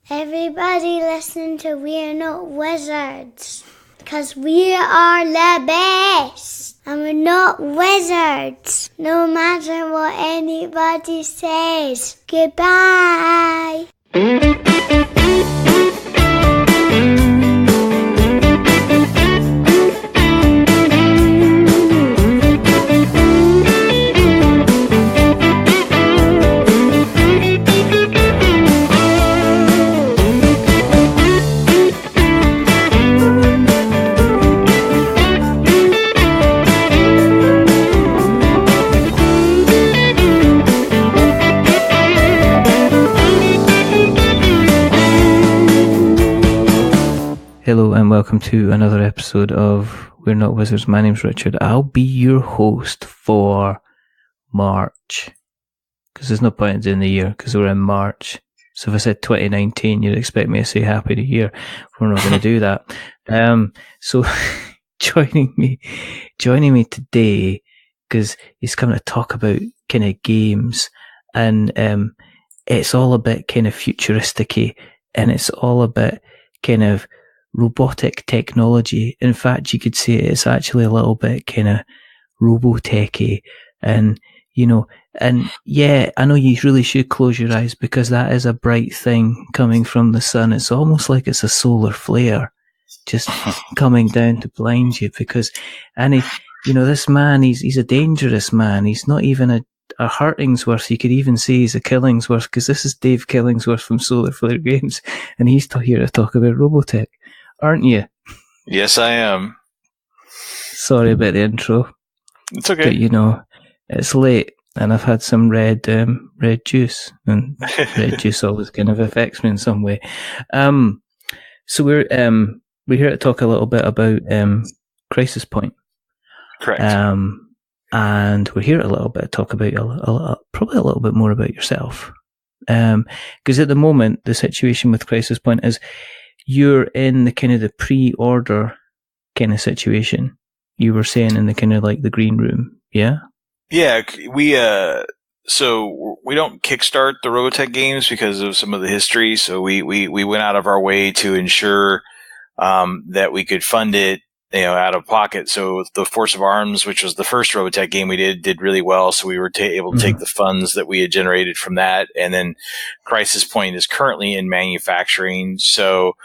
Everybody listen to We're Not Wizards, because we are the best, and we're not wizards, no matter what anybody says. Goodbye. Hello and welcome to another episode of We're Not Wizards. My name's Richard. I'll be your host for March, because there's no point in doing the year because we're in March. So if I said 2019, you'd expect me to say Happy New Year. We're not going to do that. So joining me today, because he's coming to talk about kind of games, and it's all a bit kind of futuristic-y, and it's all a bit kind of robotic technology. In fact, you could say it's actually a little bit kind of robotech-y, and yeah, I know you really should close your eyes because that is a bright thing coming from the sun. It's almost like it's a solar flare just coming down to blind you, because, and this man, he's a dangerous man. He's not even a Hurtingsworth. You could even say he's a Killingsworth, because this is Dave Killingsworth from Solar Flare Games, and he's here to talk about Robotech. Aren't you? Yes, I am. Sorry about the intro. It's okay. But it's late, and I've had some red juice, and red juice always kind of affects me in some way. So we're here to talk a little bit about Crisis Point. Correct. And we're here a little bit to talk about probably a little bit more about yourself, because at the moment the situation with Crisis Point is you're in the kind of the pre-order kind of situation. You were saying in the kind of like the green room, yeah? Yeah, so we don't kickstart the Robotech games because of some of the history. So we went out of our way to ensure that we could fund it, out of pocket. So the Force of Arms, which was the first Robotech game we did really well. So we were able to take the funds that we had generated from that. And then Crisis Point is currently in manufacturing. So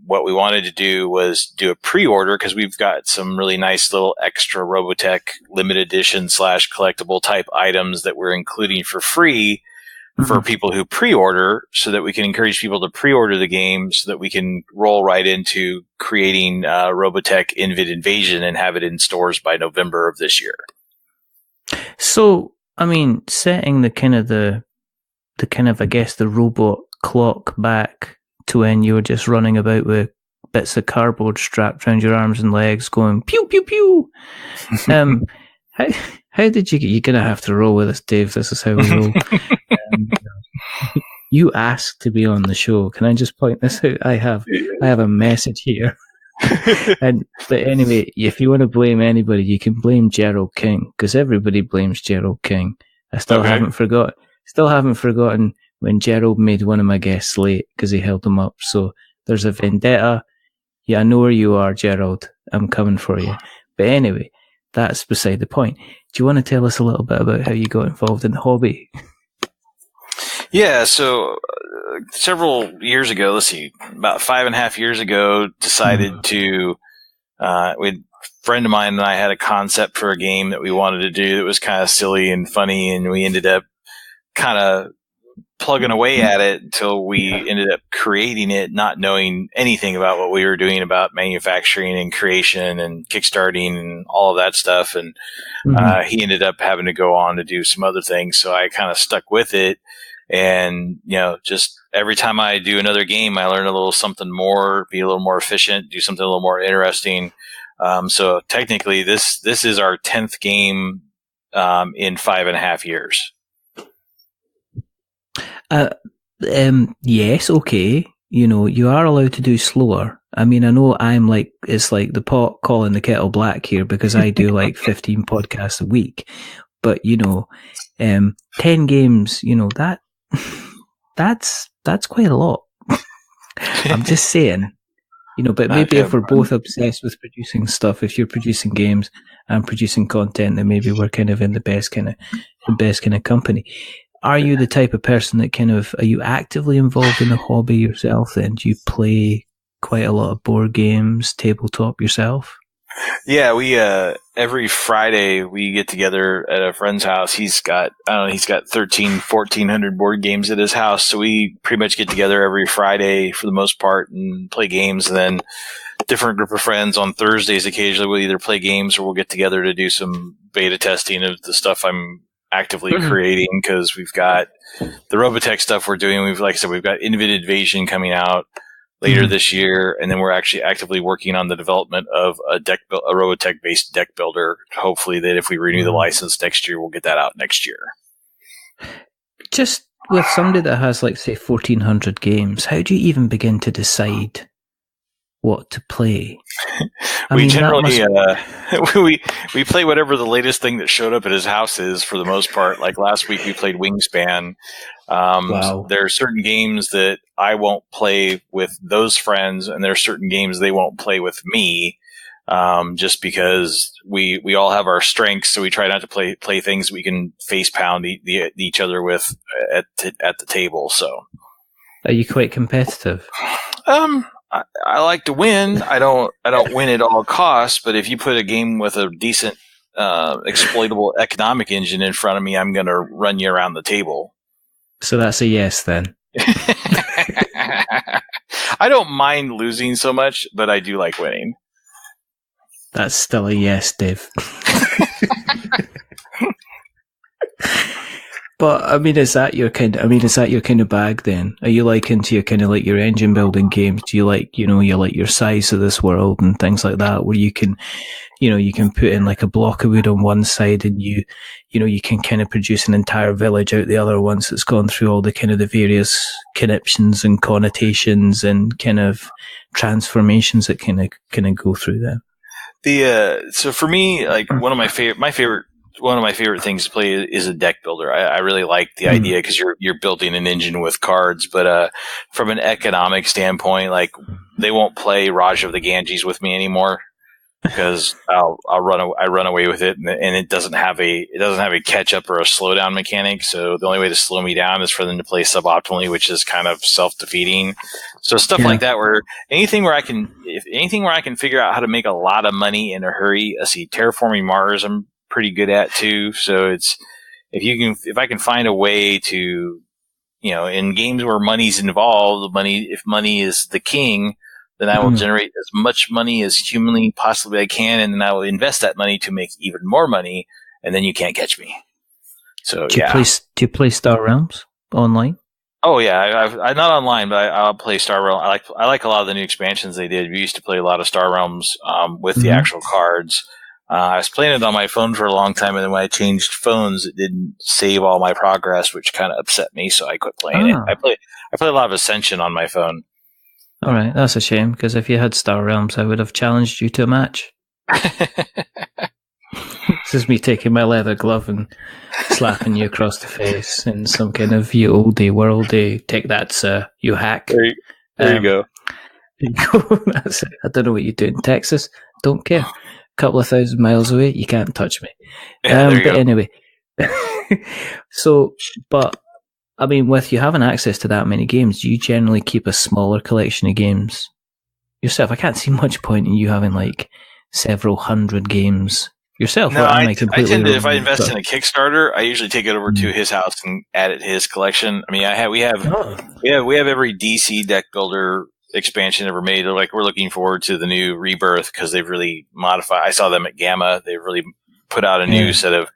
what we wanted to do was do a pre-order, because we've got some really nice little extra Robotech limited edition / collectible type items that we're including for free for people who pre-order, so that we can encourage people to pre-order the game so that we can roll right into creating Robotech Invasion and have it in stores by November of this year. So, I mean, setting the kind of I guess the robot clock back to when you were just running about with bits of cardboard strapped around your arms and legs going pew pew pew. How did you get? You're gonna have to roll with us, Dave. This is how we roll. You asked to be on the show. Can I just point this out? I have a message here. But anyway, if you want to blame anybody, you can blame Gerald King, because everybody blames Gerald King. I still haven't forgotten when Gerald made one of my guests late because he held him up. So there's a vendetta. Yeah, I know where you are, Gerald. I'm coming for you. But anyway, that's beside the point. Do you want to tell us a little bit about how you got involved in the hobby? Yeah, so several years ago, about 5.5 years ago, decided to, a friend of mine and I had a concept for a game that we wanted to do that was kind of silly and funny, and we ended up kind of plugging away at it until we ended up creating it, not knowing anything about what we were doing about manufacturing and creation and kickstarting and all of that stuff. And he ended up having to go on to do some other things. So I kind of stuck with it. And, just every time I do another game, I learn a little something more, be a little more efficient, do something a little more interesting. So technically this is our 10th game in 5.5 years. Yes, okay. You are allowed to do slower. I mean, I know it's like the pot calling the kettle black here, because I do like 15 podcasts a week. But, 10 games, that's quite a lot. I'm just saying, but maybe if we're both obsessed with producing stuff, if you're producing games and producing content, then maybe we're kind of in the best kind of company. Are you the type of person that are you actively involved in the hobby yourself then? Do you play quite a lot of board games, tabletop yourself? Yeah, we every Friday we get together at a friend's house. He's got 1,400 board games at his house, so we pretty much get together every Friday for the most part and play games. And then different group of friends on Thursdays occasionally we'll either play games or we'll get together to do some beta testing of the stuff I'm actively creating, because we've got the Robotech stuff we're doing. Like I said, we've got Invid Invasion coming out later this year, and then we're actually actively working on the development of a Robotech-based deck builder. Hopefully that if we renew the license next year, we'll get that out next year. Just with somebody that has, like, say, 1,400 games, how do you even begin to decide what to play? We generally we play whatever the latest thing that showed up at his house is, for the most part. Like last week we played Wingspan. Wow. There are certain games that I won't play with those friends, and there are certain games they won't play with me, just because we all have our strengths, so we try not to play things we can face pound each other with at the table. So, are you quite competitive? I like to win. I don't win at all costs, but if you put a game with a decent exploitable economic engine in front of me, I'm going to run you around the table. So that's a yes then. I don't mind losing so much, but I do like winning. That's still a yes, Dave. But I mean, is that your kind of bag then? Are you like into your kind of like your engine building games? Do you like, you like your Size of This World and things like that, where you can put in like a block of wood on one side and you can kind of produce an entire village out the other once it's gone through all the kind of the various conniptions and connotations and kind of transformations that kind of go through them. So for me, like one of my favorite things to play is a deck builder. I really like the idea, because you're building an engine with cards. But from an economic standpoint, like they won't play Raj of the Ganges with me anymore, because I run away with it, and it doesn't have a catch up or a slowdown mechanic. So the only way to slow me down is for them to play suboptimally, which is kind of self-defeating. So stuff like that, where anything where I can figure out how to make a lot of money in a hurry. See, Terraforming Mars, I'm pretty good at too. So it's if I can find a way to, in games where money's involved, if money is the king, then I will generate as much money as humanly possibly I can, and then I will invest that money to make even more money, and then you can't catch me. So do you play Star Realms online? Oh yeah, I'm not online, but I'll play Star Realms. I like a lot of the new expansions they did. We used to play a lot of Star Realms with the actual cards. I was playing it on my phone for a long time, and then when I changed phones, it didn't save all my progress, which kind of upset me. So I quit playing it. I play a lot of Ascension on my phone. All right, that's a shame, because if you had Star Realms, I would have challenged you to a match. This is me taking my leather glove and slapping you across the face in some kind of you oldie worldy. Take that, sir. You hack. There you go. That's it. I don't know what you do in Texas. Don't care. Couple of 1,000 miles away, you can't touch me. But anyway, but I mean, with you having access to that many games, do you generally keep a smaller collection of games yourself? I can't see much point in you having like several hundred games yourself. No, I tend to, if I invest in a Kickstarter, I usually take it over to his house and add it to his collection. I mean, we have every DC deck builder expansion ever made. Like, we're looking forward to the new Rebirth, because they've really modified. I saw them at Gamma. They've really put out a new set of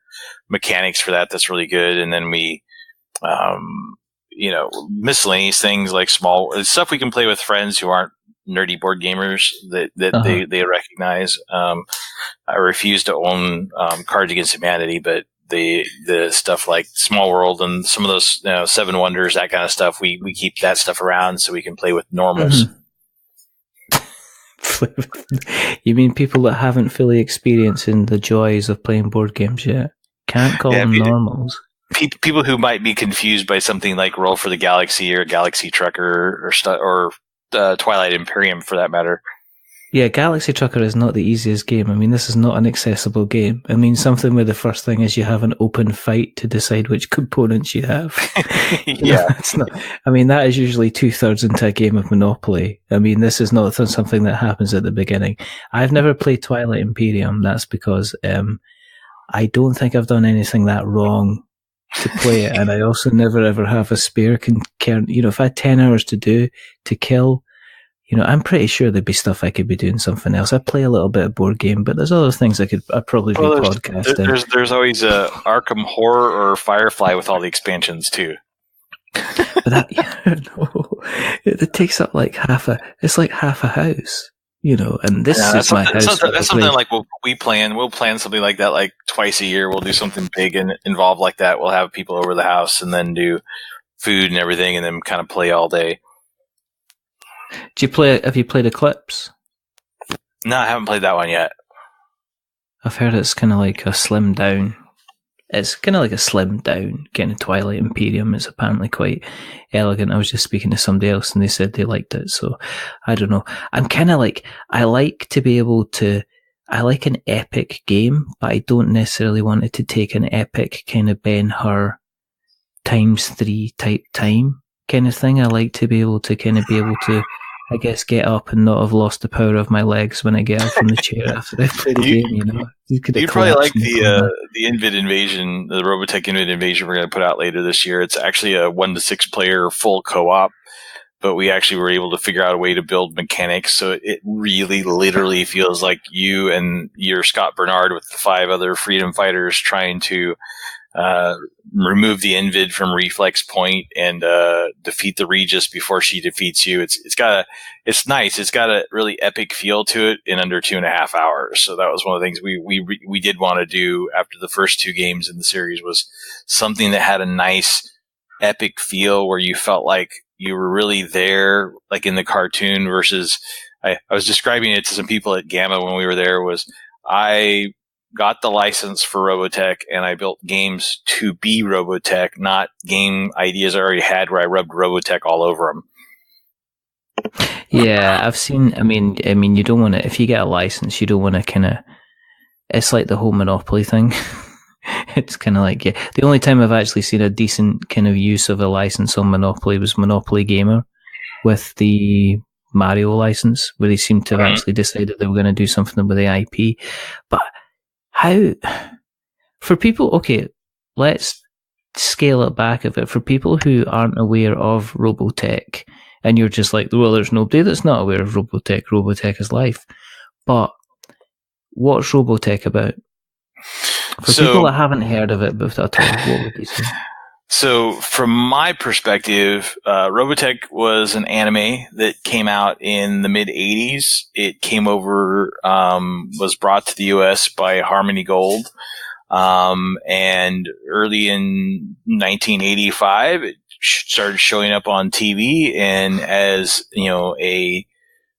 mechanics for that. That's really good. And then we, miscellaneous things like small stuff we can play with friends who aren't nerdy board gamers that they recognize. I refuse to own Cards Against Humanity, but the stuff like Small World and some of those Seven Wonders, that kind of stuff, we keep that stuff around so we can play with normals. You mean people that haven't fully experienced the joys of playing board games yet? Can't call them normals. People who might be confused by something like Roll for the Galaxy or Galaxy Trucker or Twilight Imperium for that matter. Yeah, Galaxy Trucker is not the easiest game. I mean, this is not an accessible game. I mean, something where the first thing is you have an open fight to decide which components you have. Yeah. It's not. I mean, that is usually 2/3 into a game of Monopoly. I mean, this is not something that happens at the beginning. I've never played Twilight Imperium. That's because I don't think I've done anything that wrong to play it, and I also never ever have a spare if I had 10 hours to kill, I'm pretty sure there'd be stuff I could be doing something else. I play a little bit of board game, but there's other things I'd probably be podcasting. There's always a Arkham Horror or Firefly with all the expansions too. But that, it takes up like half a house. And this is my house. That's something like we'll plan something like that like twice a year. We'll do something big and involved like that. We'll have people over the house and then do food and everything and then kind of play all day. Have you played Eclipse? No, I haven't played that one yet. I've heard it's kind of like a slimmed down. It's kind of like a slimmed down kind of Twilight Imperium. It's apparently quite elegant. I was just speaking to somebody else and they said they liked it. So I don't know. I'm kind of like, I like an epic game, but I don't necessarily want it to take an epic kind of Ben-Hur ×3 type time kind of thing. I like to be able to, I guess, get up and not have lost the power of my legs when I get up from the chair after I've played a game, You'd probably like the Invid Invasion, the Robotech Invid Invasion we're going to put out later this year. It's actually a 1 to 6 player full co-op, but we actually were able to figure out a way to build mechanics so it really literally feels like you and your Scott Bernard with the 5 other freedom fighters trying to remove the Invid from reflex point and defeat the Regis before she defeats you. It's nice. It's got a really epic feel to it in under 2.5 hours. So that was one of the things we did want to do after the first 2 games in the series, was something that had a nice epic feel where you felt like you were really there, like in the cartoon, versus I was describing it to some people at Gamma when we were there, was I got the license for Robotech and I built games to be Robotech, not game ideas I already had where I rubbed Robotech all over them. Yeah, I've seen, I mean, you don't want to, if you get a license, you don't want to kind of, it's like the whole Monopoly thing. It's kind of like, yeah, the only time I've actually seen a decent kind of use of a license on Monopoly was Monopoly Gamer with the Mario license, where they seemed to have actually decided they were going to do something with the IP. But how, for people, okay, let's scale it back a bit. For people who aren't aware of Robotech, and you're just like, well, there's nobody that's not aware of Robotech. Robotech is life. But what's Robotech about? For people that haven't heard of it at all, what would you say? So, from my perspective, Robotech was an anime that came out in the mid-'80s. It came over, was brought to the U.S. by Harmony Gold. And early in 1985, it started showing up on TV. And as, a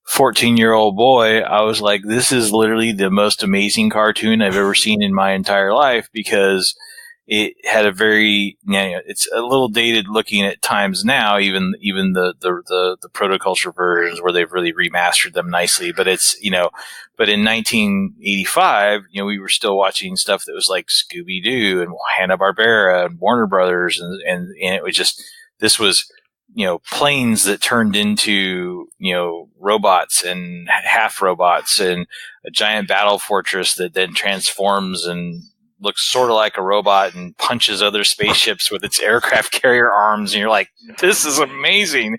14-year-old boy, I was like, this is literally the most amazing cartoon I've ever seen in my entire life, because it had a very, it's a little dated looking at times now, even the protoculture versions where they've really remastered them nicely. But it's, but in 1985, we were still watching stuff that was like Scooby-Doo and Hanna-Barbera and Warner Brothers. And it was just, this was, planes that turned into, robots and half robots, and a giant battle fortress that then transforms and looks sort of like a robot and punches other spaceships with its aircraft carrier arms. And you're like, this is amazing.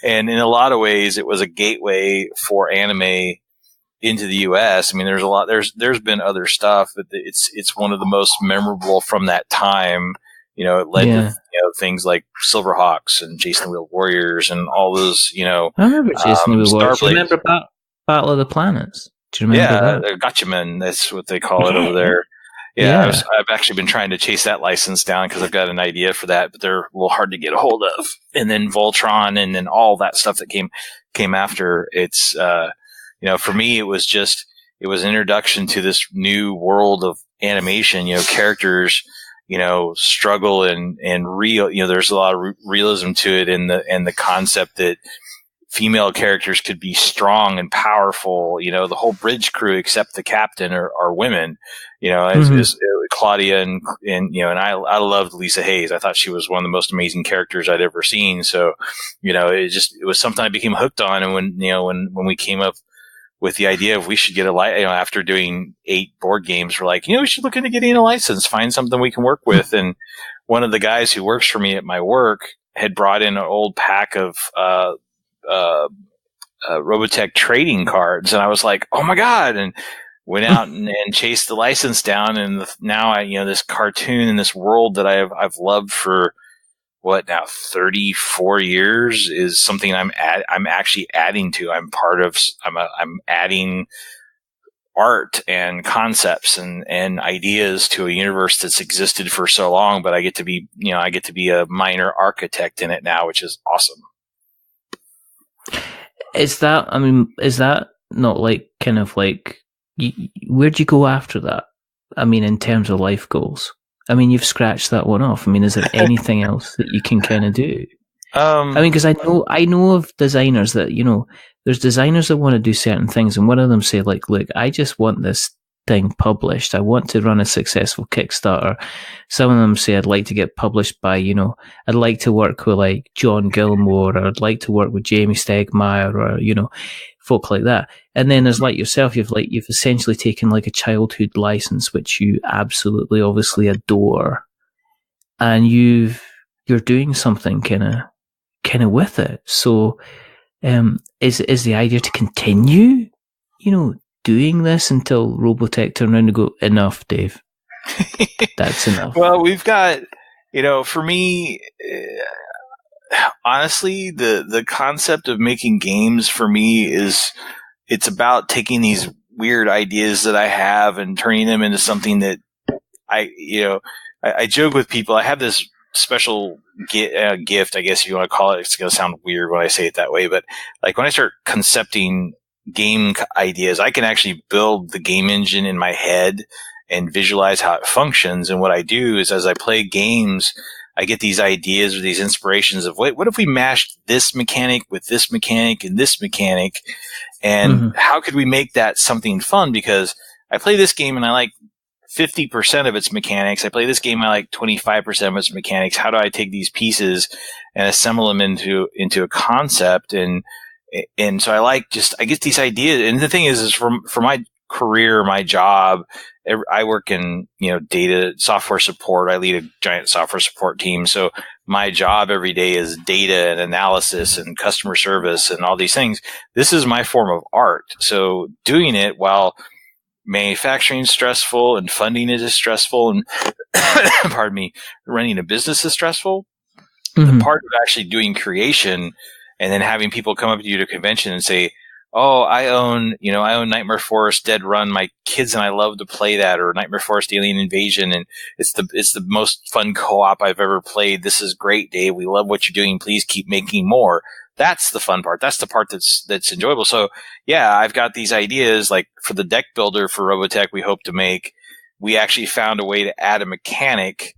And in a lot of ways, it was a gateway for anime into the US. I mean, there's been other stuff, but it's one of the most memorable from that time. It led to things like Silverhawks and Jason the Wheeled Warriors and all those, I remember Jason the Wheeled Warriors. Do you remember Battle of the Planets? Do you remember that? Gatchaman, that's what they call it over there. Yeah. I've actually been trying to chase that license down because I've got an idea for that, but they're a little hard to get a hold of. And then Voltron and then all that stuff that came after. It's, for me, it was an introduction to this new world of animation, characters, struggle and real, there's a lot of realism to it, and the concept that female characters could be strong and powerful. You know, the whole bridge crew except the captain are women. You know, as Claudia and you know, and I loved Lisa Hayes. I thought she was one of the most amazing characters I'd ever seen. So, you know, it was something I became hooked on. And when we came up with the idea of we should get after doing 8 board games, we're like, you know, we should look into getting a license, find something we can work with. And one of the guys who works for me at my work had brought in an old pack of Robotech trading cards, and I was like, "Oh my god!" and went out and chased the license down. And now this cartoon in this world that I've loved for 34 years is something I'm actually adding to. I'm adding art and concepts and ideas to a universe that's existed for so long, but I get to be a minor architect in it now, which is awesome. Is that not like kind of like, where'd you go after that? I mean, in terms of life goals, I mean, you've scratched that one off. I mean, is there anything else that you can kind of do? I mean, because I know of designers that, you know, there's designers that want to do certain things, and one of them say, like, look, I just want this thing published. I want to run a successful Kickstarter. Some of them say I'd like to get published by, you know, I'd like to work with like John Gilmore, or I'd like to work with Jamie Stegmaier, or, you know, folk like that. And then there's like yourself, you've essentially taken like a childhood license, which you absolutely obviously adore, and you're doing something kind of with it. So is the idea to continue, you know, doing this until Robotech turn around and go, enough, Dave? That's enough. Well, we've got, you know, for me, honestly, the concept of making games for me it's about taking these weird ideas that I have and turning them into something that I joke with people. I have this special gift, I guess if you want to call it. It's going to sound weird when I say it that way, but like when I start concepting game ideas, I can actually build the game engine in my head and visualize how it functions. And what I do is, as I play games, I get these ideas or these inspirations of, what if we mashed this mechanic with this mechanic and this mechanic, and how could we make that something fun? Because I play this game and I like 50% of its mechanics. I play this game, I like 25% of its mechanics. How do I take these pieces and assemble them into a concept? And so I get these ideas. And the thing is for my career, my job, I work in, you know, data software support. I lead a giant software support team. So my job every day is data and analysis and customer service and all these things. This is my form of art. So doing it while manufacturing is stressful and funding it is stressful, and pardon me, running a business is stressful. The part of actually doing creation and then having people come up to you at a convention and say, oh, I own Nightmare Forest Dead Run. My kids and I love to play that, or Nightmare Forest Alien Invasion, and it's the most fun co-op I've ever played. This is great, Dave. We love what you're doing. Please keep making more. That's the fun part. That's the part that's enjoyable. So yeah, I've got these ideas, like for the deck builder for Robotech we hope to make. We actually found a way to add a mechanic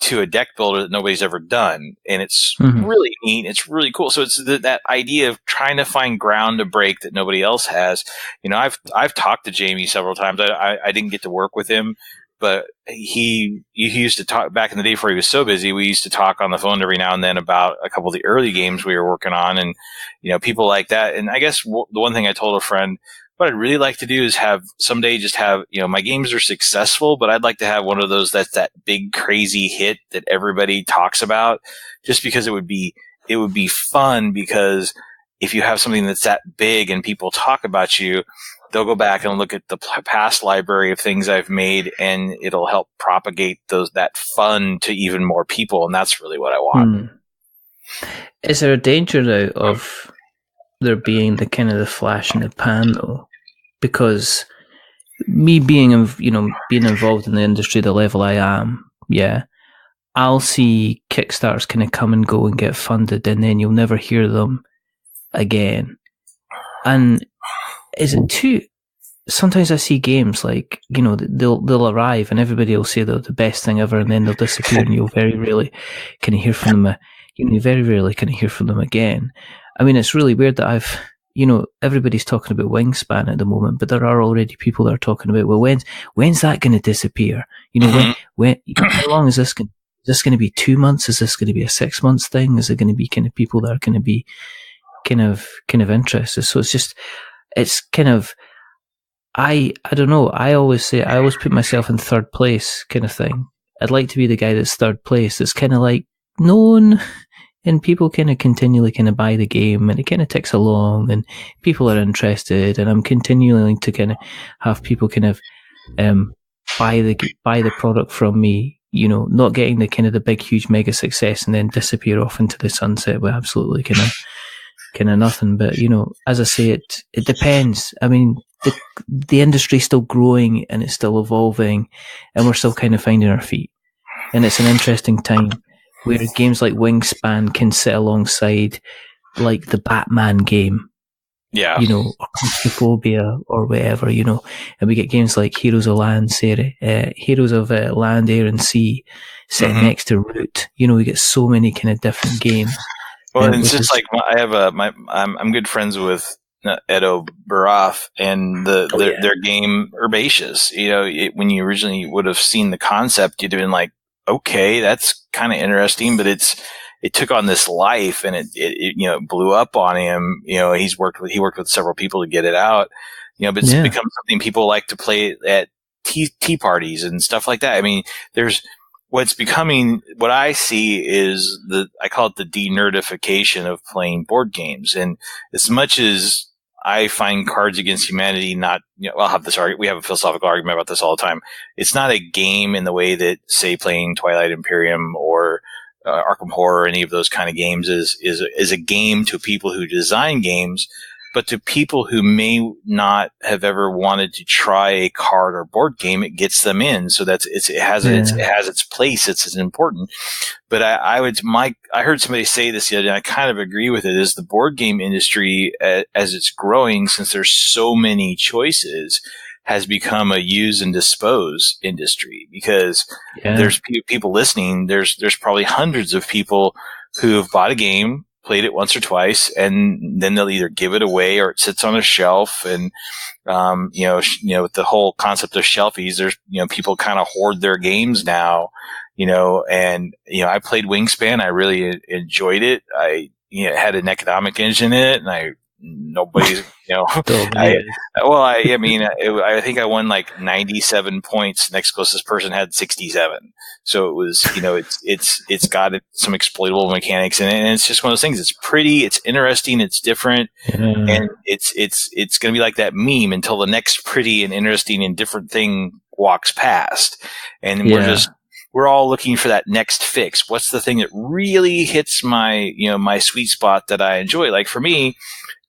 to a deck builder that nobody's ever done. And it's really neat. It's really cool. So it's that idea of trying to find ground to break that nobody else has. You know, I've talked to Jamie several times. I didn't get to work with him, but he used to talk back in the day before he was so busy. We used to talk on the phone every now and then about a couple of the early games we were working on, and, you know, people like that. And I guess the one thing I told a friend, what I'd really like to do is someday you know, my games are successful, but I'd like to have one of those that's that big crazy hit that everybody talks about, just because it would be fun. Because if you have something that's that big and people talk about you, they'll go back and look at the past library of things I've made, and it'll help propagate that fun to even more people. And that's really what I want. Is there a danger now of there being the kind of the flash in the pan, though? Because me being involved in the industry the level I am, yeah, I'll see Kickstarters kind of come and go and get funded, and then you'll never hear them again. And is it too? Sometimes I see games like, you know, they'll arrive and everybody will say they're the best thing ever, and then they'll disappear, and you'll very rarely can hear from them. You very rarely can hear from them again. I mean, it's really weird that everybody's talking about Wingspan at the moment, but there are already people that are talking about, well, when's that going to disappear? When how long is this going? Is this going to be 2 months? Is this going to be a 6 months thing? Is it going to be kind of people that are going to be kind of interested? So it's kind of, I don't know. I always put myself in third place kind of thing. I'd like to be the guy that's third place. That's kind of like known, and people kind of continually kind of buy the game, and it kind of ticks along, and people are interested, and I'm continuing to kind of have people kind of buy the product from me. Not getting the kind of the big, huge, mega success and then disappear off into the sunset with absolutely kind of nothing. But as I say, it depends. I mean, the industry's still growing and it's still evolving, and we're still kind of finding our feet. And it's an interesting time where games like Wingspan can sit alongside like the Batman game. Yeah. Or Claustrophobia or whatever, and we get games like Heroes of Land, Air and Sea set next to Root. We get so many kind of different games. Well, it's just like I have I'm good friends with Edo Baraf and their game Herbaceous. When you originally would have seen the concept, you'd have been like, okay, that's kind of interesting, but it took on this life, and it blew up on him. He worked with several people to get it out. But it's become something people like to play at tea parties and stuff like that. I mean, what I see is I call it the de-nerdification of playing board games. And as much as I find Cards Against Humanity I'll have this argument. We have a philosophical argument about this all the time. It's not a game in the way that, say, playing Twilight Imperium or Arkham Horror, any of those kind of games is a game to people who design games, but to people who may not have ever wanted to try a card or board game, it gets them in. So it has its place. It's important. But I heard somebody say this the other day, and I kind of agree with it, is the board game industry, as it's growing, since there's so many choices, has become a use and dispose industry, because there's people listening. There's probably hundreds of people who have bought a game, played it once or twice, and then they'll either give it away or it sits on a shelf. And, with the whole concept of shelfies, there's, people kind of hoard their games now, and, I played Wingspan. I really enjoyed it. I, had an economic engine in it, and nobody's, I think I won like 97 points. Next closest person had 67. So it was, it's got some exploitable mechanics in it, and it's just one of those things. It's pretty, it's interesting, it's different, and it's going to be like that meme until the next pretty and interesting and different thing walks past, and we're all looking for that next fix. What's the thing that really hits my sweet spot that I enjoy? Like for me,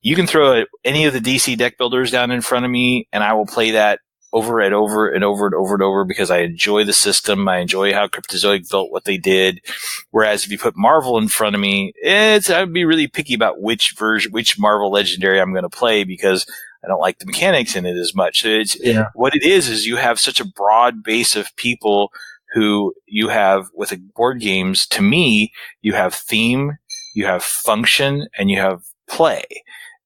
you can throw any of the DC deck builders down in front of me, and I will play that over and over and over and over and over, because I enjoy the system. I enjoy how Cryptozoic built what they did. Whereas if you put Marvel in front of me, I'd be really picky about which Marvel Legendary I'm going to play, because I don't like the mechanics in it as much. What it is you have such a broad base of people who you have with board games. To me, you have theme, you have function, and you have play.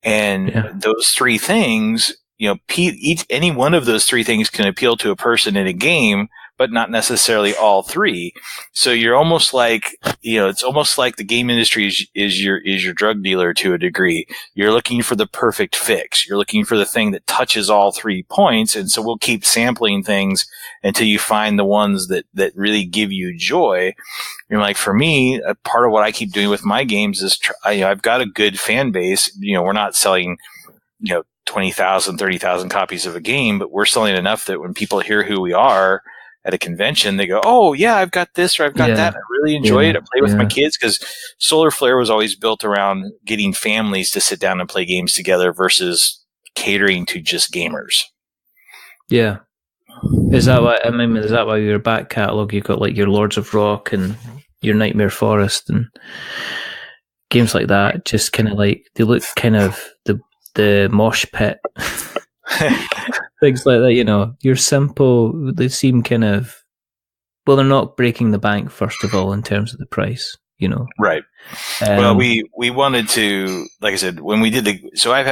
And those three things, any one of those three things can appeal to a person in a game, but not necessarily all three. So you're almost like, it's almost like the game industry is your drug dealer to a degree. You're looking for the perfect fix. You're looking for the thing that touches all 3 points. And so we'll keep sampling things until you find the ones that really give you joy. Like for me, a part of what I keep doing with my games is I've got a good fan base. We're not selling, 20,000, 30,000 copies of a game, but we're selling enough that when people hear who we are at a convention, they go, oh yeah, I've got this or I've got that. I really enjoy it. I play with my kids, because Solar Flare was always built around getting families to sit down and play games together versus catering to just gamers. Yeah. Is that why your back catalogue, you've got like your Lords of Rock and your Nightmare Forest and games like that, just kind of like, they look kind of the mosh pit. Things like that, you're simple. They seem kind of, well, they're not breaking the bank, first of all, in terms of the price. Right. Well, we wanted to, like I said, when we did so I've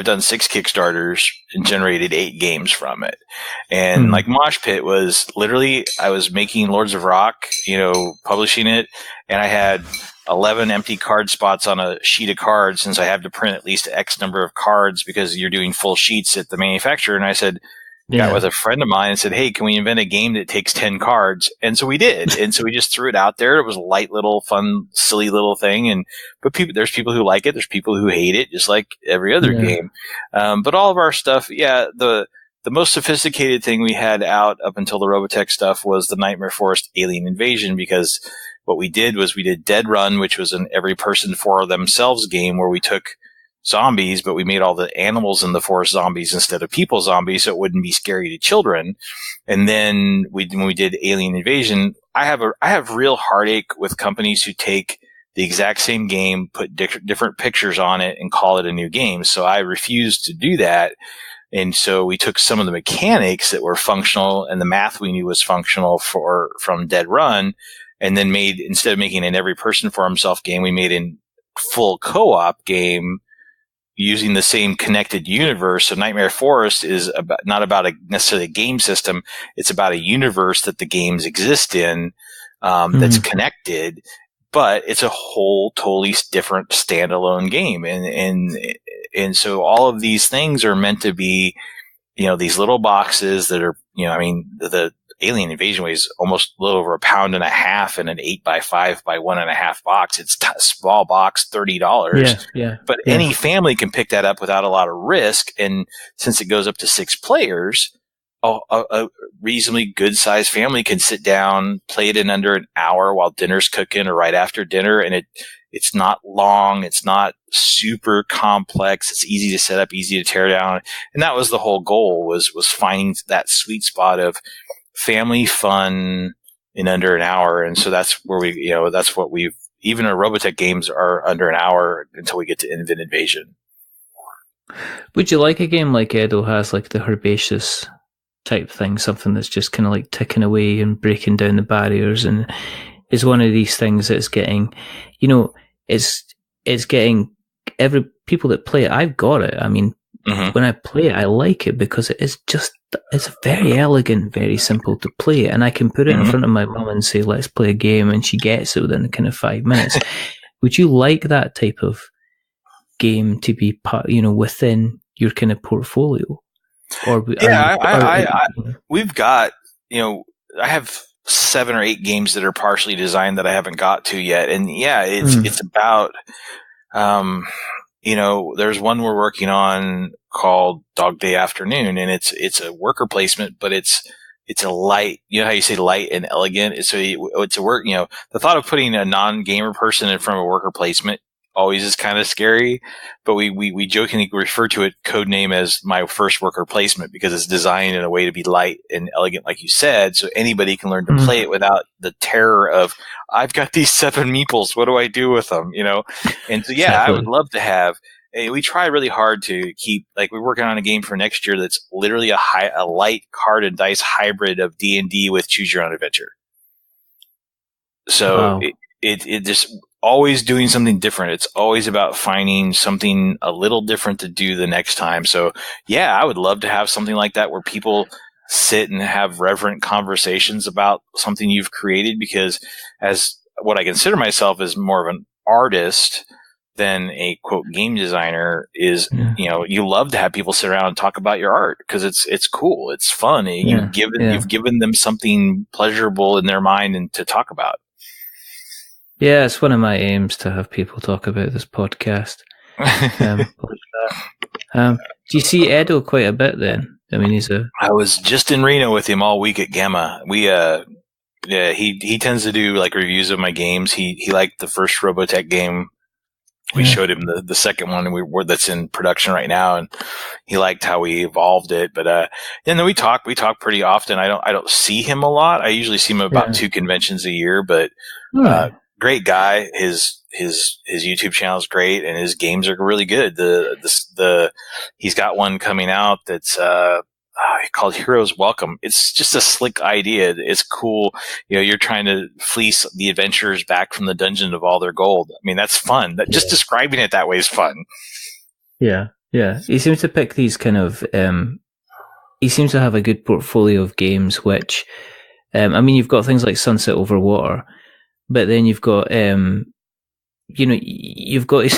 done 6 Kickstarters and generated 8 games from it. And like Mosh Pit was literally, I was making Lords of Rock, publishing it, and I had 11 empty card spots on a sheet of cards, since I have to print at least X number of cards because you're doing full sheets at the manufacturer. And I said, got with a friend of mine and said, hey, can we invent a game that takes 10 cards? And so we did. And so we just threw it out there. It was a light little fun, silly little thing. But there's people who like it. There's people who hate it, just like every other game. But all of our stuff, the most sophisticated thing we had out up until the Robotech stuff was the Nightmare Forest Alien Invasion, because what we did was we did Dead Run, which was an every person for themselves game where we took zombies, but we made all the animals in the forest zombies instead of people zombies, so it wouldn't be scary to children. And then when we did Alien Invasion, I have real heartache with companies who take the exact same game, put different pictures on it, and call it a new game. So I refused to do that. And so we took some of the mechanics that were functional and the math we knew was functional from Dead Run, and then instead of making an every person for himself game, we made a full co-op game using the same connected universe. So Nightmare Forest is not about necessarily a game system. It's about a universe that the games exist in, that's connected, but it's a whole totally different standalone game. And so all of these things are meant to be, these little boxes that are, the Alien Invasion weighs almost a little over 1.5 pounds in an 8x5 by 1.5 box. It's a small box, $30. But any family can pick that up without a lot of risk. And since it goes up to 6 players, a reasonably good sized family can sit down, play it in under an hour while dinner's cooking or right after dinner. And it's not long. It's not super complex. It's easy to set up, easy to tear down. And that was the whole goal, was finding that sweet spot of family fun in under an hour. And so that's where even our Robotech games are under an hour until we get to Invent Invasion. Would you like a game like Edo has, like the herbaceous type thing, something that's just kind of like ticking away and breaking down the barriers, and is one of these things that's getting, it's getting every people that play it. I've got it. I mean, when I play it, I like it because it's very elegant, very simple to play, and I can put it in front of my mum and say, let's play a game, and she gets it within kind of 5 minutes. Would you like that type of game to be part, within your kind of portfolio? Or we've got, I have 7 or 8 games that are partially designed that I haven't got to yet. And it's about, there's one we're working on called Dog Day Afternoon, and it's a worker placement, but it's a light, how you say light and elegant. It's a work, the thought of putting a non-gamer person in front of a worker placement always is kind of scary, but we jokingly refer to it code name as my first worker placement, because it's designed in a way to be light and elegant, like you said, so anybody can learn to play it without the terror of, I've got these 7 meeples, what do I do with them, And so, I would love to have, we try really hard to keep, like, we're working on a game for next year that's literally a light card and dice hybrid of D&D with Choose Your Own Adventure. So it just always doing something different. It's always about finding something a little different to do the next time. So I would love to have something like that where people sit and have reverent conversations about something you've created, because as what I consider myself as more of an artist than a quote game designer is, you love to have people sit around and talk about your art because it's cool. It's fun. You've given them something pleasurable in their mind and to talk about. Yeah, it's one of my aims to have people talk about this podcast. Do you see Edo quite a bit then? I mean, I was just in Reno with him all week at Gamma. He tends to do like reviews of my games. He liked the first Robotech game. We showed him the second one that's in production right now, and he liked how we evolved it. But then we talk pretty often. I don't see him a lot. I usually see him about 2 conventions a year, but great guy. His YouTube channel is great, and his games are really good. He's got one coming out that's called Heroes Welcome. It's just a slick idea. It's cool. You're trying to fleece the adventurers back from the dungeon of all their gold. I mean, that's fun. Just describing it that way is fun. Yeah. He seems to pick these kind of. He seems to have a good portfolio of games, which, you've got things like Sunset Over Water, but then you've got, you've got,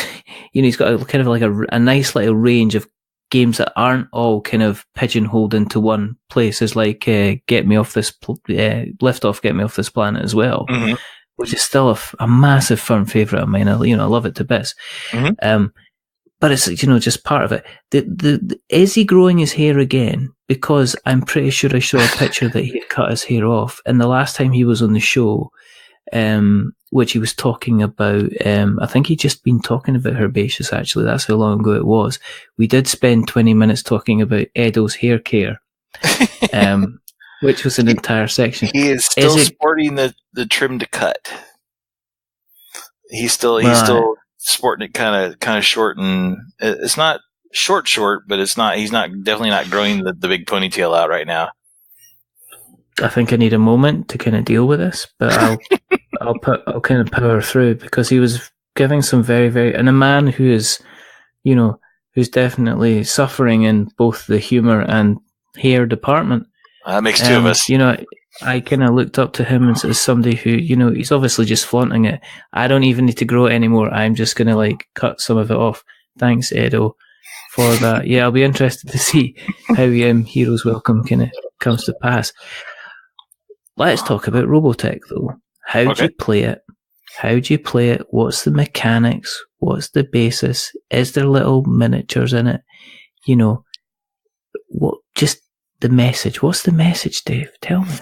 he's got a kind of like a nice little range of games that aren't all kind of pigeonholed into one place. It's like Get Me Off This Planet as well, mm-hmm. which is still a massive firm favourite of mine. I love it to bits. Mm-hmm. But it's, just part of it. Is he growing his hair again? Because I'm pretty sure I saw a picture that he had cut his hair off. And the last time he was on the show, which he was talking about, I think he'd just been talking about Herbaceous, actually. That's how long ago it was. We did spend 20 minutes talking about Edo's hair care, which was an entire section. He is still sporting the trim to cut. He's still sporting it kind of short, and it's not short, but he's definitely not growing the big ponytail out right now. I think I need a moment to kind of deal with this, but I'll kind of power through, because he was giving some very, very, and a man who is, who's definitely suffering in both the humor and hair department. That makes two of us. I kind of looked up to him as somebody who, he's obviously just flaunting it. I don't even need to grow it anymore. I'm just going to cut some of it off. Thanks, Edo, for that. Yeah, I'll be interested to see how Heroes Welcome kind of comes to pass. Let's talk about Robotech, though. How do you play it? What's the mechanics? What's the basis? Is there little miniatures in it? Just the message. What's the message, Dave? Tell me.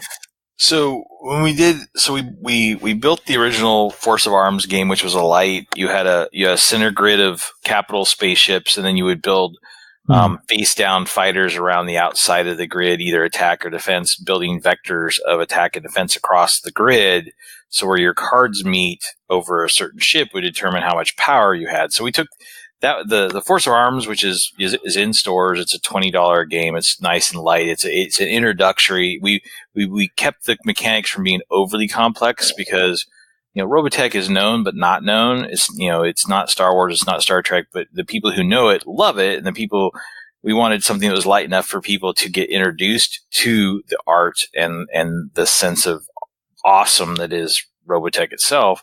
So when we built the original Force of Arms game, which was a light. You had a center grid of capital spaceships, and then you would build face down fighters around the outside of the grid, either attack or defense, building vectors of attack and defense across the grid. So where your cards meet over a certain ship would determine how much power you had. So we took that the Force of Arms, which is in stores. It's a $20 game. It's nice and light. It's an introductory. We kept the mechanics from being overly complex, because Robotech is known but not known. It's not Star Wars. It's not Star Trek. But the people who know it love it, and we wanted something that was light enough for people to get introduced to the art and the sense of awesome that is Robotech itself.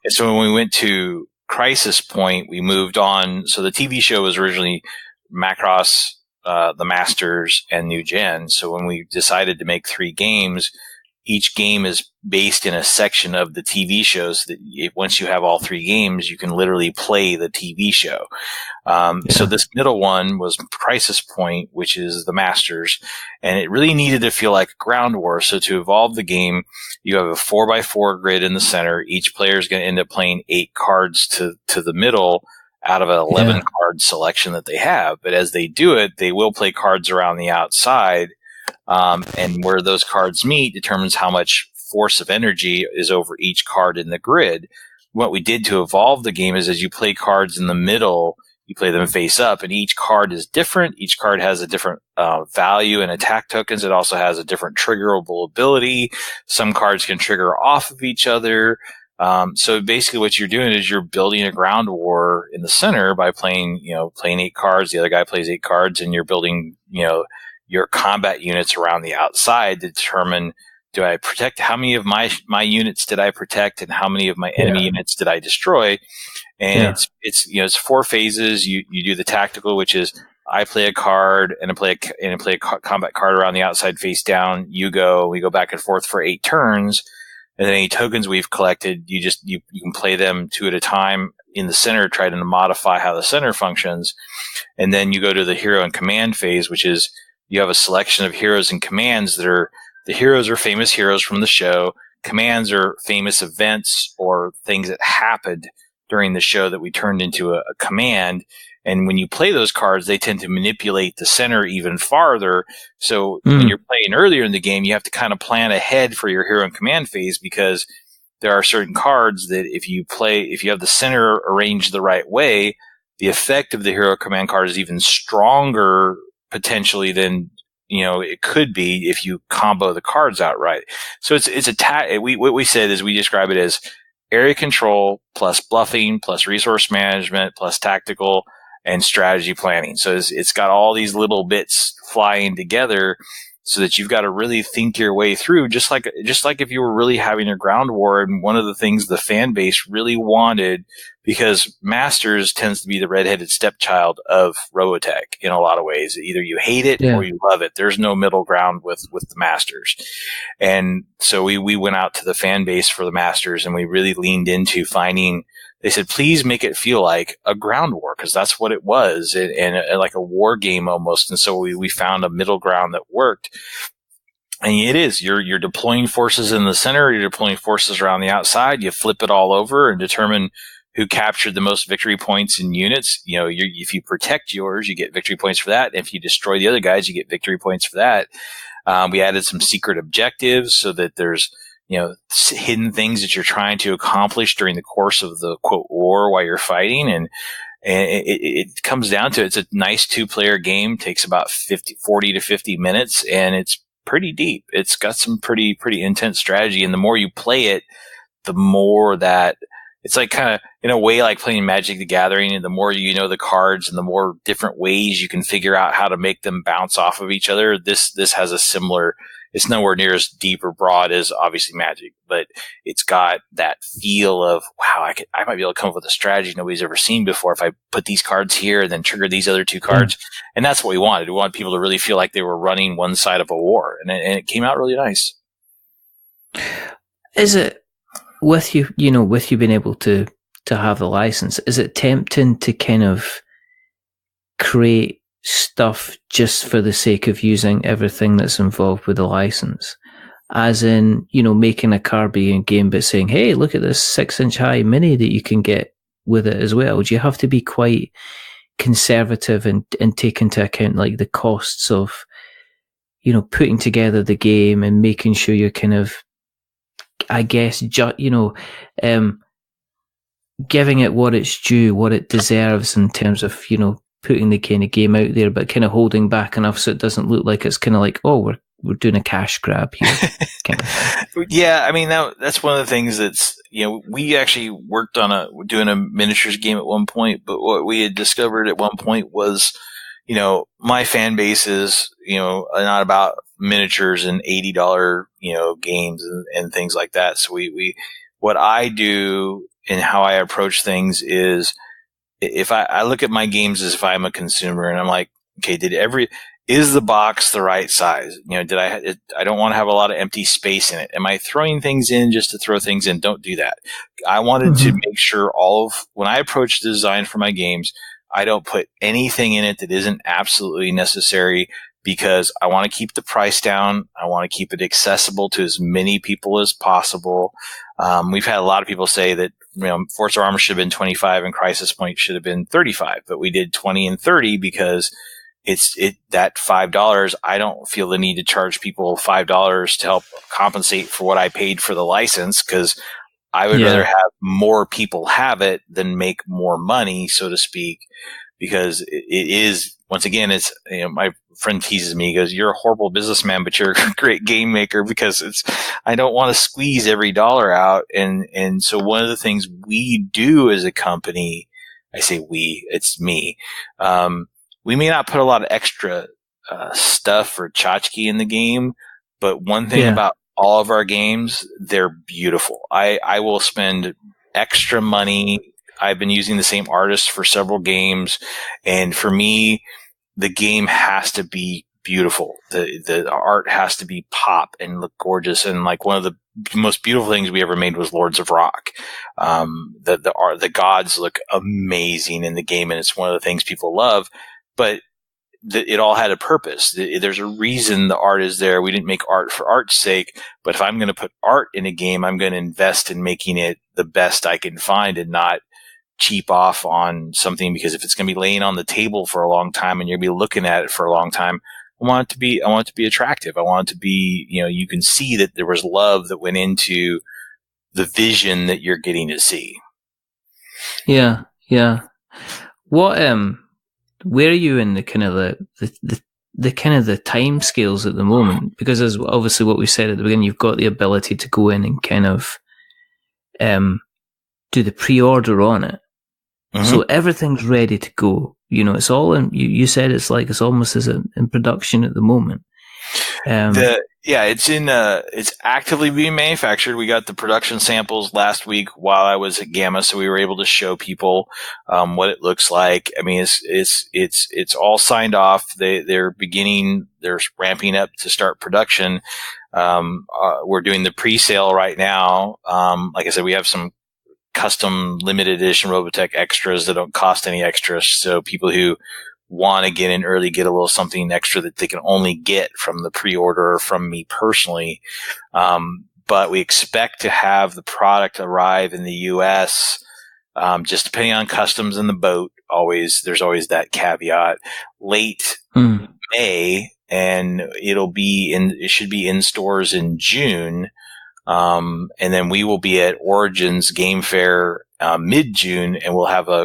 And so when we went to Crisis Point, we moved on. So the TV show was originally Macross, the Masters, and New Gen. So when we decided to make 3 games, each game is based in a section of the TV show, so that once you have all 3 games, you can literally play the TV show. So this middle one was Crisis Point, which is the Masters, and it really needed to feel like a ground war. So to evolve the game, you have a 4x4 grid in the center. Each player is going to end up playing 8 cards to the middle out of an 11 card selection that they have. But as they do it, they will play cards around the outside. And where those cards meet determines how much force of energy is over each card in the grid. What we did to evolve the game is, as you play cards in the middle, you play them face up, and each card is different. Each card has a different value and attack tokens. It also has a different triggerable ability. Some cards can trigger off of each other. So basically what you're doing is you're building a ground war in the center by playing 8 cards. The other guy plays 8 cards, and you're building, your combat units around the outside to determine, do I protect, how many of my units did I protect, and how many of my enemy units did I destroy? And it's 4 phases. You do the tactical, which is I play a card and I play a combat card around the outside face down. We go back and forth for 8 turns. And then any tokens we've collected, you can play them 2 at a time in the center, try to modify how the center functions. And then you go to the hero and command phase, which is you have a selection of heroes and commands the heroes are famous heroes from the show. Commands are famous events or things that happened during the show that we turned into a command. And when you play those cards, they tend to manipulate the center even farther. So when you're playing earlier in the game, you have to kind of plan ahead for your hero and command phase, because there are certain cards that if you have the center arranged the right way, the effect of the hero command card is even stronger potentially than it could be if you combo the cards out right. So it's what we said is we describe it as area control plus bluffing plus resource management plus tactical and strategy planning. So it's got all these little bits flying together so that you've got to really think your way through, just like if you were really having a ground war. And one of the things the fan base really wanted, because Masters tends to be the redheaded stepchild of Robotech in a lot of ways. Either you hate it or you love it. There's no middle ground with the Masters. And so we went out to the fan base for the Masters, and we really leaned into finding. They said, please make it feel like a ground war, because that's what it was, and like a war game almost. And so we found a middle ground that worked. And it is, you're deploying forces in the center, you're deploying forces around the outside, you flip it all over and determine who captured the most victory points in units. If you protect yours, you get victory points for that. If you destroy the other guys, you get victory points for that. We added some secret objectives so that there's hidden things that you're trying to accomplish during the course of the quote war while you're fighting. And it comes down to, it's a nice 2-player game, takes about 40 to 50 minutes, and it's pretty deep. It's got some pretty intense strategy. And the more you play it, the more that it's like kind of in a way like playing Magic the Gathering, and the more you know the cards and the more different ways you can figure out how to make them bounce off of each other. This has a similar, it's nowhere near as deep or broad as obviously Magic, but it's got that feel of, wow, I might be able to come up with a strategy nobody's ever seen before if I put these cards here and then trigger these other 2 cards. And that's what we wanted. We wanted people to really feel like they were running one side of a war, and it came out really nice. Is it, with you being able to have the license, is it tempting to kind of create stuff just for the sake of using everything that's involved with the license? As in, making a card-based game, but saying, hey, look at this 6-inch high mini that you can get with it as well. Do you have to be quite conservative and take into account like the costs of, putting together the game and making sure you're kind of, I guess, giving it what it's due, what it deserves in terms of, putting the kind of game out there, but kind of holding back enough so it doesn't look like it's kind of like, oh, we're doing a cash grab here. Kind of. Yeah, I mean, that's one of the things that's, we actually worked on doing a miniatures game at one point, but what we had discovered at one point was, my fan base is, not about miniatures and $80, games and things like that. So what I do and how I approach things is, if I look at my games as if I'm a consumer, and I'm like, okay, is the box the right size? I don't want to have a lot of empty space in it. Am I throwing things in just to throw things in? Don't do that. I wanted to make sure when I approach the design for my games, I don't put anything in it that isn't absolutely necessary, because I want to keep the price down. I want to keep it accessible to as many people as possible. We've had a lot of people say that, Forza Armor should have been 25 and Crisis Point should have been 35, but we did 20 and 30 because that $5. I don't feel the need to charge people $5 to help compensate for what I paid for the license, because I would rather have more people have it than make more money, so to speak, because it is, once again, it's, my friend teases me, he goes, you're a horrible businessman, but you're a great game maker, because I don't want to squeeze every dollar out. And so one of the things we do as a company, I say we, it's me, we may not put a lot of extra, stuff or tchotchke in the game, but one thing about all of our games, they're beautiful. I will spend extra money. I've been using the same artist for several games, and for me, the game has to be beautiful. The art has to be pop and look gorgeous. And like one of the most beautiful things we ever made was Lords of Rock. The gods look amazing in the game, and it's one of the things people love. But it all had a purpose. There's a reason the art is there. We didn't make art for art's sake, but if I'm going to put art in a game, I'm going to invest in making it the best I can find and not cheap off on something, because if it's going to be laying on the table for a long time and you're going to be looking at it for a long time, I want it to be attractive. I want it to be, you can see that there was love that went into the vision that you're getting to see. Yeah. What, where are you in the kind of the the kind of the time scales at the moment, because as obviously what we said at the beginning, you've got the ability to go in and kind of do the pre-order on it. Mm-hmm. So everything's ready to go. You know, it's all in, you said it's like, it's almost as in production at the moment. It's actively being manufactured. We got the production samples last week while I was at Gamma, so we were able to show people what it looks like. I mean, it's all signed off. They're ramping up to start production. We're doing the pre-sale right now. Like I said, we have some custom limited edition Robotech extras that don't cost any extra, so people who want to get in early get a little something extra that they can only get from the pre-order or from me personally. But we expect to have the product arrive in the US, just depending on customs and the boat. There's always that caveat. Late May, and it should be in stores in June. And then we will be at Origins Game Fair mid-June, and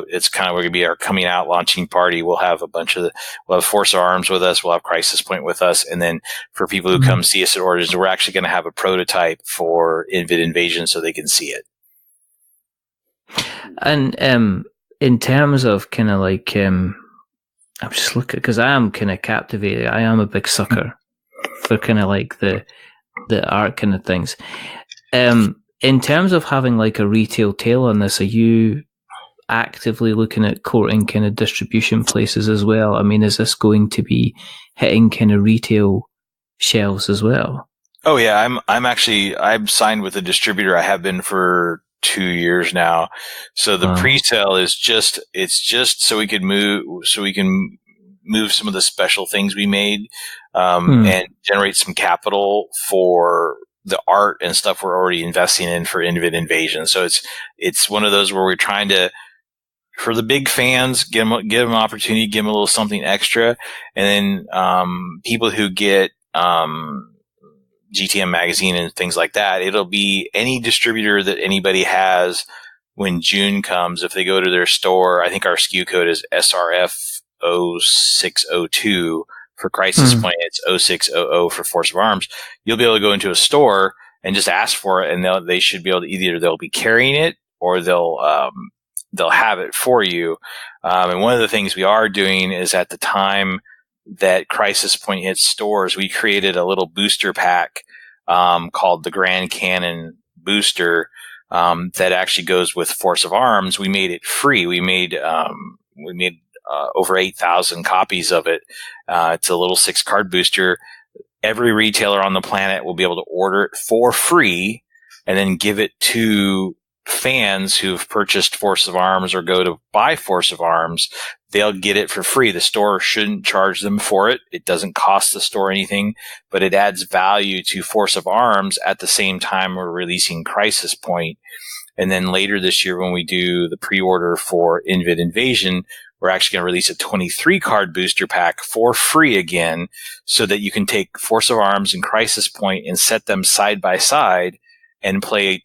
it's kind of going to be our coming out launching party. We'll have we'll have Force of Arms with us, we'll have Crisis Point with us, and then for people who come see us at Origins, we're actually going to have a prototype for Invid Invasion so they can see it. And in terms of kind of like, I'm just looking, because I am kind of captivated. I am a big sucker for kind of like the art kind of things. In terms of having like a retail tail on this, are you actively looking at courting kind of distribution places as well? I mean, is this going to be hitting kind of retail shelves as well? Oh yeah, I'm signed with a distributor. I have been for 2 years now. So the pre-sale is just so we can move some of the special things we made, and generate some capital for the art and stuff we're already investing in for Invid Invasion. So it's one of those where we're trying to, for the big fans, give them an opportunity, give them a little something extra. And then, people who get, GTM magazine and things like that, it'll be any distributor that anybody has when June comes. If they go to their store, I think our SKU code is SRF 0602 for Crisis Point. It's 0600 for Force of Arms. You'll be able to go into a store and just ask for it, and they should be able to either they'll be carrying it or they'll have it for you. And one of the things we are doing is, at the time that Crisis Point hits stores, we created a little booster pack called the Grand Cannon Booster that actually goes with Force of Arms. We made it free. We made over 8,000 copies of it. It's a little 6-card booster. Every retailer on the planet will be able to order it for free and then give it to fans who've purchased Force of Arms or go to buy Force of Arms. They'll get it for free. The store shouldn't charge them for it. It doesn't cost the store anything, but it adds value to Force of Arms at the same time we're releasing Crisis Point. And then later this year, when we do the pre-order for Invid Invasion, we're actually going to release a 23-card booster pack for free again, so that you can take Force of Arms and Crisis Point and set them side by side and play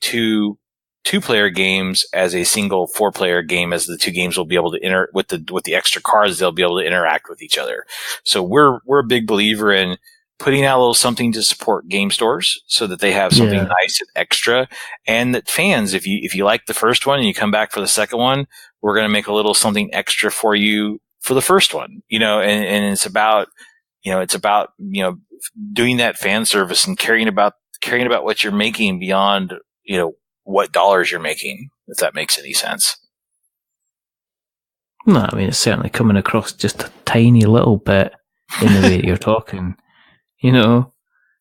two-player games as a single 4-player game, as the two games will be able to with the extra cards, they'll be able to interact with each other. So we're a big believer in putting out a little something to support game stores so that they have something nice and extra, and that fans, if you like the first one and you come back for the second one, we're going to make a little something extra for you for the first one, and it's about doing that fan service and caring about what you're making beyond, what dollars you're making, if that makes any sense. No, I mean, it's certainly coming across just a tiny little bit in the way you're talking,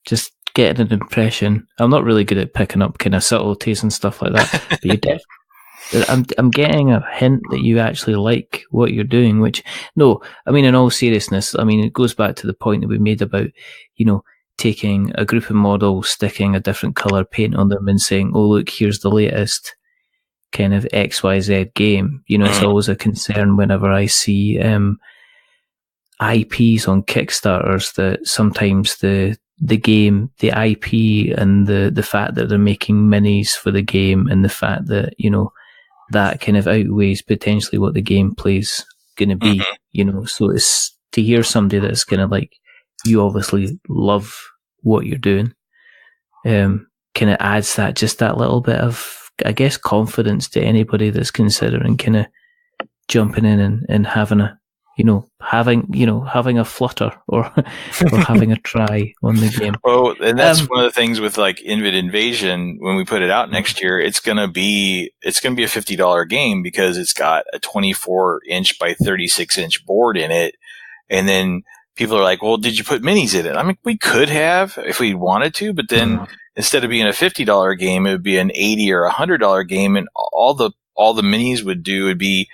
just getting an impression. I'm not really good at picking up kind of subtleties and stuff like that, but you definitely, I'm getting a hint that you actually like what you're doing, which, no, I mean, in all seriousness, I mean, it goes back to the point that we made about, taking a group of models, sticking a different color paint on them and saying, oh, look, here's the latest kind of XYZ game. It's always a concern whenever I see IPs on Kickstarters, that sometimes the game, the IP, and the fact that they're making minis for the game, and the fact that, that kind of outweighs potentially what the gameplay's going to be, so it's to hear somebody that's kind of like you obviously love what you're doing. Kind of adds that little bit of, I guess, confidence to anybody that's considering kind of jumping in and having a flutter or having a try on the game. Oh, and that's one of the things with like Invid Invasion. When we put it out next year, it's gonna be a $50 game because it's got a 24-inch by 36-inch board in it, and then people are like, "Well, did you put minis in it?" I mean, we could have if we wanted to, but then instead of being a $50 game, it would be an $80 or $100 game, and all the minis would do would be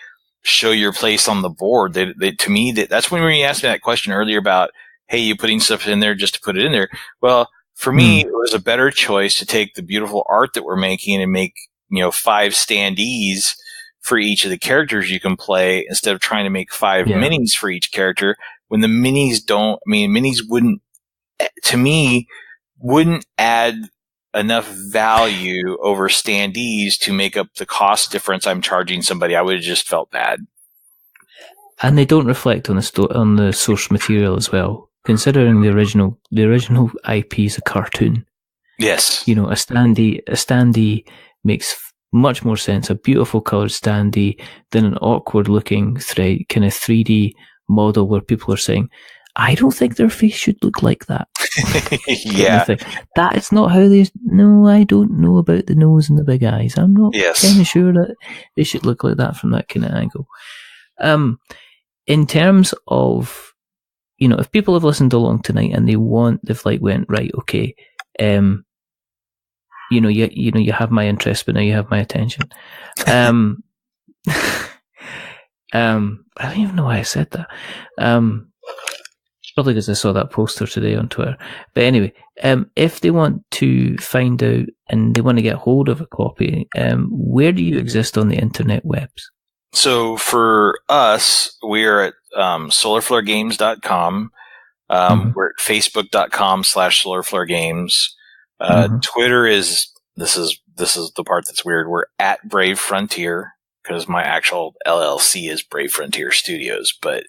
show your place on the board. To me, that's when you asked me that question earlier about, hey, you putting stuff in there just to put it in there. Well, for me, it was a better choice to take the beautiful art that we're making and make, 5 standees for each of the characters you can play instead of trying to make 5 minis for each character. When the minis minis wouldn't add enough value over standees to make up the cost difference I'm charging somebody. I would have just felt bad. And they don't reflect on the source material as well. Considering the original IP is a cartoon. Yes. A standee makes much more sense. A beautiful coloured standee than an awkward looking kind of 3D model where people are saying, I don't think their face should look like that. Yeah. That is not how no, I don't know about the nose and the big eyes. I'm not kind of sure that they should look like that from that kind of angle. In terms of, if people have listened along tonight and they've went, right, okay, you have my interest, but now you have my attention. I don't even know why I said that. Probably because I saw that poster today on Twitter. But anyway, if they want to find out and they want to get hold of a copy, where do you exist on the internet webs? So for us, we're at solarflaregames.com. We're at facebook.com/solarflaregames. Twitter is, this is the part that's weird. We're at Brave Frontier because my actual LLC is Brave Frontier Studios, but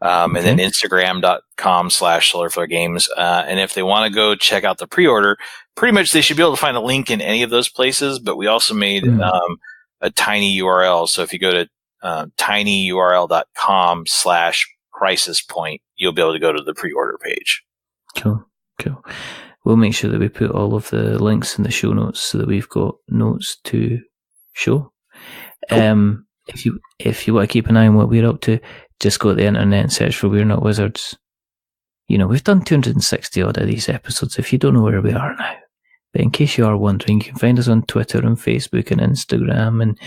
and then Instagram.com/solarflaregames. And if they want to go check out the pre-order, pretty much they should be able to find a link in any of those places, but we also made a tiny URL. So if you go to tinyurl.com/crisis point, you'll be able to go to the pre-order page. Cool. We'll make sure that we put all of the links in the show notes so that we've got notes to show. Cool. If you want to keep an eye on what we're up to, just go to the internet and search for We're Not Wizards. We've done 260 odd of these episodes if you don't know where we are now. But in case you are wondering, you can find us on Twitter and Facebook and Instagram and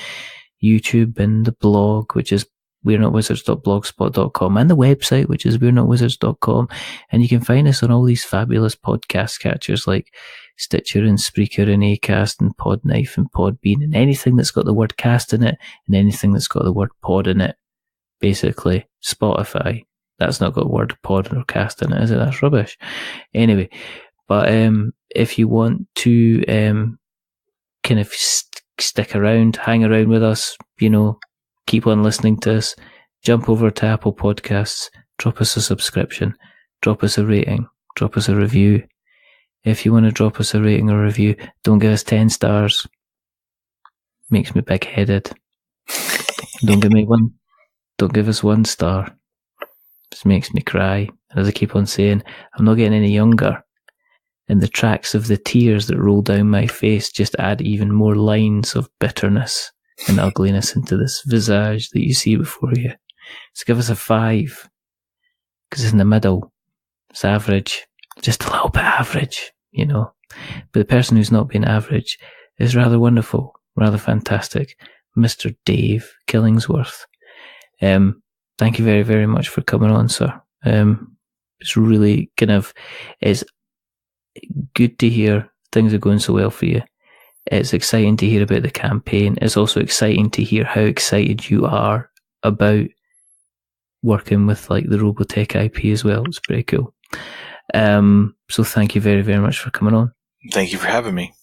YouTube and the blog, which is we'renotwizards.blogspot.com, and the website, which is we'renotwizards.com. And you can find us on all these fabulous podcast catchers like Stitcher and Spreaker and Acast and Podknife and Podbean and anything that's got the word cast in it and anything that's got the word pod in it. Basically, Spotify. That's not got the word pod or cast in it, is it? That's rubbish. Anyway, but if you want to kind of stick around, hang around with us, keep on listening to us, jump over to Apple Podcasts, drop us a subscription, drop us a rating, drop us a review. If you want to drop us a rating or review, don't give us 10 stars. Makes me big-headed. Don't give us 1 star. Just makes me cry. And as I keep on saying, I'm not getting any younger. And the tracks of the tears that roll down my face just add even more lines of bitterness and ugliness into this visage that you see before you. So give us a 5. Because it's in the middle. It's average. Just a little bit average, But the person who's not been average is rather wonderful, rather fantastic. Mr. Dave Killingsworth. Thank you very, very much for coming on, sir. It's really it's good to hear things are going so well for you. It's exciting to hear about the campaign. It's also exciting to hear how excited you are about working with like the Robotech IP as well. It's pretty cool. So thank you very, very much for coming on. Thank you for having me.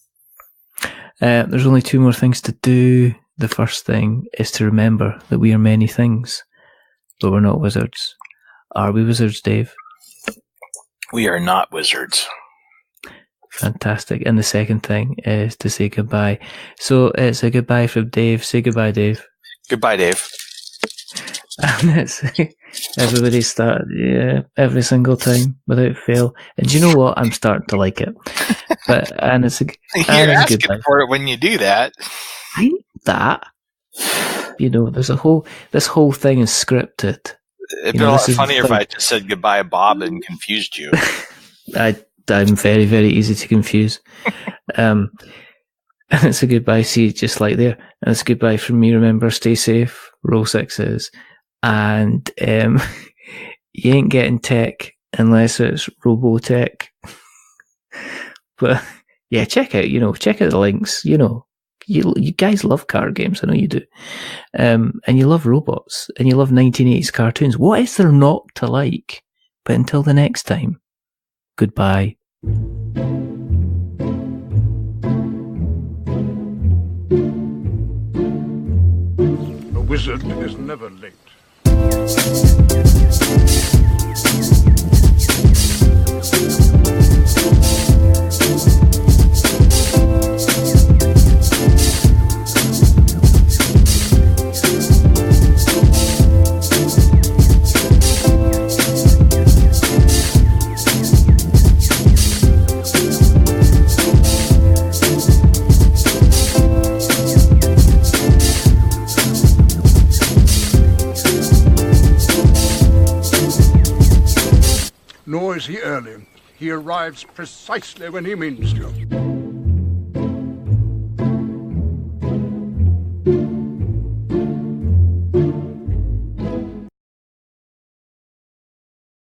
There's only 2 more things to do. The first thing is to remember that we are many things, but we're not wizards. Are we wizards, Dave? We are not wizards. Fantastic. And the second thing is to say goodbye. So it's a goodbye from Dave. Say goodbye, Dave. Goodbye, Dave. And it's everybody start, every single time without fail. And do you know what? I'm starting to like it. And it's a You're asking goodbye for it when you do that. I need that. There's this whole thing is scripted. It'd be a lot funnier if I just said goodbye, Bob, and confused you. I'm very, very easy to confuse. And it's a goodbye, see, just like there. And it's a goodbye from me. Remember, stay safe. Roll 6s. And you ain't getting tech unless it's Robotech. But yeah, check out the links. You guys love card games. I know you do. And you love robots. And you love 1980s cartoons. What is there not to like? But until the next time, goodbye. A wizard is never late. Nor is he early. He arrives precisely when he means to.